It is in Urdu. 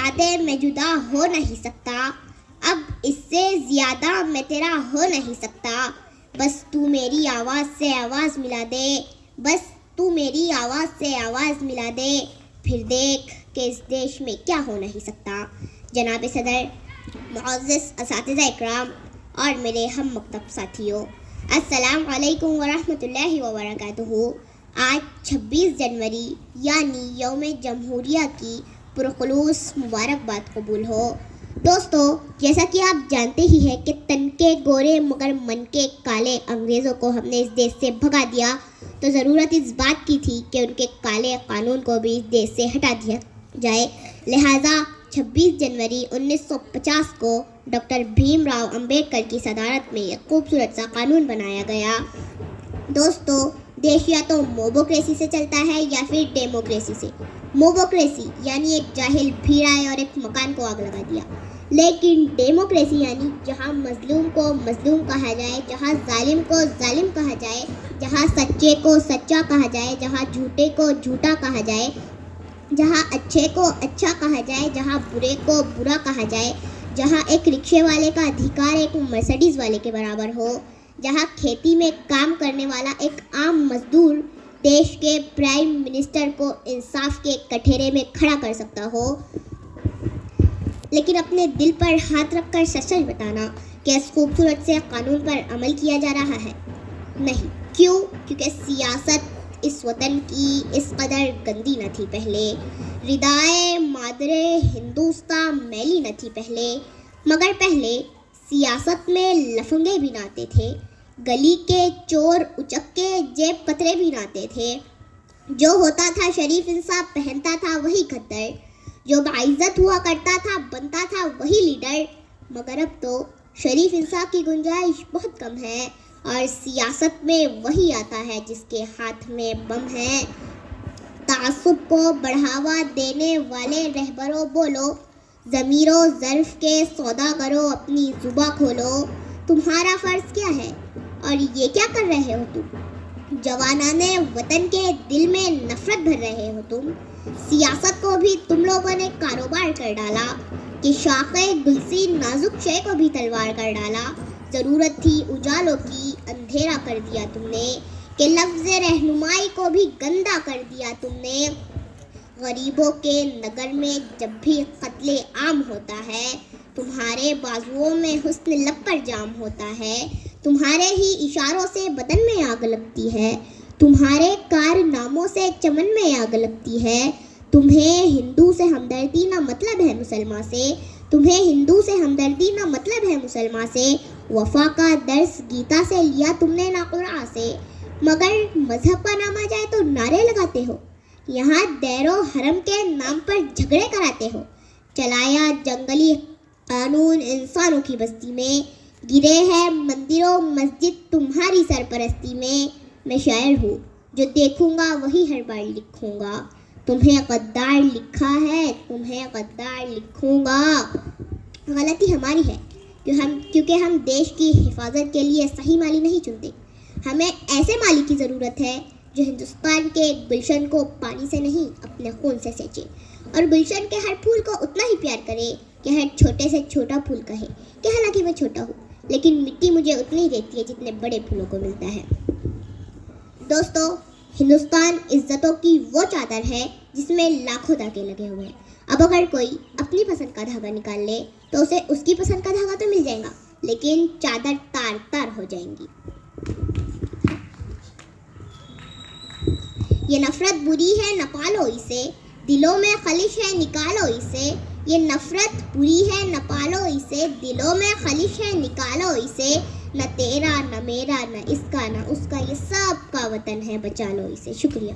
زیادہ میں جدا ہو نہیں سکتا، اب اس سے زیادہ میں تیرا ہو نہیں سکتا، بس تو میری آواز سے آواز ملا دے، بس تو میری آواز سے آواز ملا دے، پھر دیکھ کہ اس دیش میں کیا ہو نہیں سکتا۔ جناب صدر، معزز اساتذہ اکرام اور میرے ہم مکتب ساتھیوں، السلام علیکم ورحمۃ اللہ وبرکاتہ۔ آج 26 جنوری یعنی یوم جمہوریہ کی پرخلوص مبارکباد قبول ہو۔ دوستو، جیسا کہ آپ جانتے ہی ہیں کہ تن کے گورے مگر من کے کالے انگریزوں کو ہم نے اس دیش سے بھگا دیا، تو ضرورت اس بات کی تھی کہ ان کے کالے قانون کو بھی اس دیش سے ہٹا دیا جائے۔ لہٰذا 26 جنوری 1950 کو ڈاکٹر بھیم راؤ امبیڈکر کی صدارت میں ایک خوبصورت سا قانون بنایا گیا۔ دوستو، دیش یا تو موبوکریسی سے چلتا ہے یا پھر ڈیموکریسی سے۔ موبوکریسی یعنی ایک جاہل بھیڑ آئے اور ایک مکان کو آگ لگا دیا، لیکن ڈیموکریسی یعنی جہاں مظلوم کو مظلوم کہا جائے، جہاں ظالم کو ظالم کہا جائے، جہاں سچے کو سچا کہا جائے، جہاں جھوٹے کو جھوٹا کہا جائے، جہاں اچھے کو اچھا کہا جائے، جہاں برے کو برا کہا جائے، جہاں ایک رکشے والے کا ادھیکار ایک مرسڈیز والے کے برابر ہو، جہاں کھیتی میں کام کرنے والا ایک عام مزدور دیش کے پرائم منسٹر کو انصاف کے کٹہرے میں کھڑا کر سکتا ہو۔ لیکن اپنے دل پر ہاتھ رکھ کر سچ سچ بتانا کہ اس خوبصورت سے قانون پر عمل کیا جا رہا ہے؟ نہیں۔ کیوں؟ کیونکہ سیاست اس وطن کی اس قدر گندی نہ تھی پہلے، ردائے مادر ہندوستان میلی نہ تھی پہلے، مگر پہلے سیاست میں لفنگے بھی نہ آتے تھے، گلی کے چور اچکے جیب کترے بھی نہ آتے تھے، جو ہوتا تھا شریف انصاف پہنتا تھا وہی کھدر، جو باعزت ہوا کرتا تھا بنتا تھا وہی لیڈر۔ مگر اب تو شریف انصاف کی گنجائش بہت کم ہے اور سیاست میں وہی آتا ہے جس کے ہاتھ میں بم ہے۔ تعصب کو بڑھاوا دینے والے رہبروں بولو، ضمیر و ظرف کے سوداگروں اپنی زباں کھولو، تمہارا فرض کیا ہے اور یہ کیا کر رہے ہو تم؟ جوانان وطن کے دل میں نفرت بھر رہے ہو تم۔ سیاست کو بھی تم لوگوں نے کاروبار کر ڈالا کہ شاخِ گلسی نازک شے کو بھی تلوار کر ڈالا۔ ضرورت تھی اجالوں کی، اندھیرا کر دیا تم نے، کہ لفظ رہنمائی کو بھی گندا کر دیا تم نے۔ غریبوں کے نگر میں جب بھی قتل عام ہوتا ہے، تمہارے بازوؤں میں حسن لب پر جام ہوتا ہے، تمہارے ہی اشاروں سے بدن میں آگ لگتی ہے، تمہارے کارناموں سے چمن میں آگ لگتی ہے۔ تمہیں ہندو سے ہمدردی نہ مطلب ہے مسلمان سے، تمہیں ہندو سے ہمدردی نہ مطلب ہے مسلمان سے۔ وفا کا درس گیتا سے لیا تم نے نہ قرآن سے، مگر مذہب کا نام آ جائے تو نعرے لگاتے ہو، یہاں دیر و حرم کے نام پر جھگڑے کراتے ہو۔ چلایا جنگلی قانون انسانوں کی بستی میں، گرے ہیں مندر و مسجد تمہاری سرپرستی میں۔ میں شاعر ہوں، جو دیکھوں گا وہی ہر بار لکھوں گا، تمہیں غدار لکھا ہے تمہیں غدار لکھوں گا۔ غلطی ہماری ہے کیونکہ ہم دیش کی حفاظت کے لیے صحیح مالی نہیں چنتے۔ ہمیں ایسے مالی کی ضرورت ہے جو ہندوستان کے گلشن کو پانی سے نہیں اپنے خون سے سینچے، اور گلشن کے ہر پھول کو اتنا ہی پیار کرے کہ ہر چھوٹے سے چھوٹا پھول کہے کہ حالانکہ میں چھوٹا ہوں لیکن مٹی مجھے اتنی ہی دیتی ہے جتنے بڑے پھولوں کو ملتا ہے۔ دوستو، ہندوستان عزتوں کی وہ چادر ہے جس میں لاکھوں دھاگے لگے ہوئے ہیں۔ اب اگر کوئی اپنی پسند کا دھاگا نکال لے تو اسے اس کی پسند کا دھاگا تو مل جائے گا، لیکن چادر تار تار ہو جائیں گی۔ یہ نفرت بری ہے نہ پالو اسے، دلوں میں خلش ہے نکالو اسے۔ یہ نفرت بری ہے نہ پالو اسے، دلوں میں خلش ہے نکالو اسے۔ نہ تیرا نہ میرا نہ اس کا نہ اس کا، یہ سب کا وطن ہے، بچا لو اسے۔ شکریہ۔